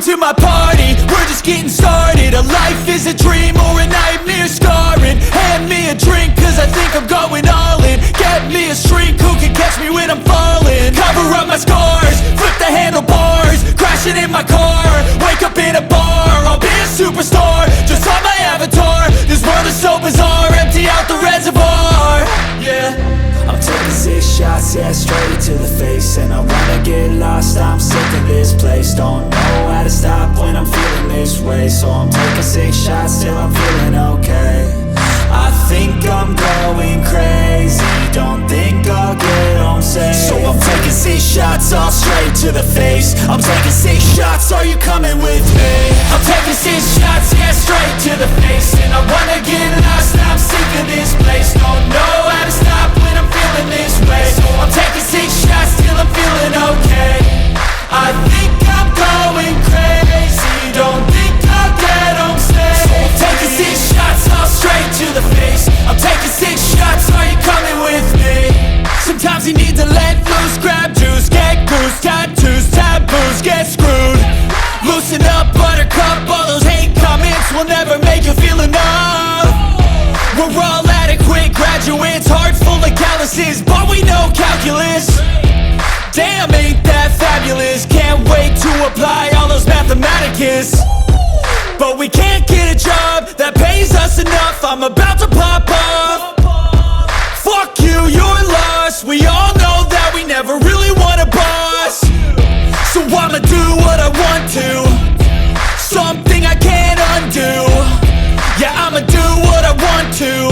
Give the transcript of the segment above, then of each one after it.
to my party, we're just getting started. A life is a dream or a nightmare scarring. Hand me a drink cause I think I'm going all in. Get me a shrink who can catch me when I'm falling. Cover up my scars, flip the handlebars, crashing in my car, wake up in a bar. I'll be a superstar, just on my avatar. This world is so bizarre, empty out the reservoir. Yeah, I'm taking 6 shots, yeah, straight to the face. And I wanna get lost, I'm sick of this place. Don't know how to stop when I'm feeling this way. So I'm taking 6 shots till I'm feeling okay. I think I'm going crazy, don't think I'll get home safe. So I'm taking 6 shots all straight to the face. I'm taking 6 shots, are you coming with me? I'm taking 6 shots, yeah, straight to the face. And I wanna get lost, I'm sick of this place. Don't know how to stop when I'm feeling this way. So I'm taking 6 shots till I'm feeling okay. I think I'm going crazy, don't think I'll get home safe. So I'm taking 6 shots all straight to the face. I'm taking 6 shots, are you coming with me? Sometimes you need to let loose, grab juice, get goose, tattoos, taboos, get screwed. Loosen up, buttercup, all those hate comments will never make you feel enough. We're all adequate graduates, heart full of calluses, but we know calculus. Damn, ain't that fabulous? Can't wait to apply all those mathematicus. But we can't get a job that pays us enough. I'm about to pop off. Fuck you, you're lost. We all know that we never really want a boss. So I'ma do what I want to, something I can't undo. Yeah, I'ma do what I want to,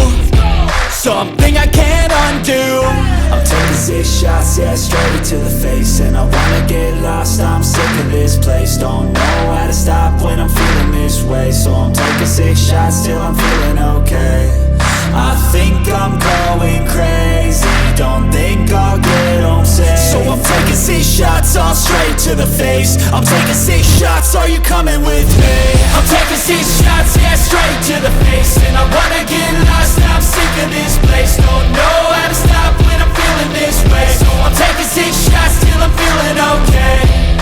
something I can't undo. I'm taking 6 shots, yeah, straight to the face. And I wanna get lost, I'm sick of this place. Don't know how to stop when I'm feeling this way. So I'm taking 6 shots till I'm feeling okay. I think I'm going crazy, don't think I'll get home safe. So I'm taking 6 shots all straight to the face. I'm taking 6 shots, are you coming with me? I'm taking 6 shots, yeah, straight to the face. And I wanna get lost, I'm sick of this place. Don't know how to stop when I'm feeling this way. So I'm taking 6 shots till I'm feeling okay.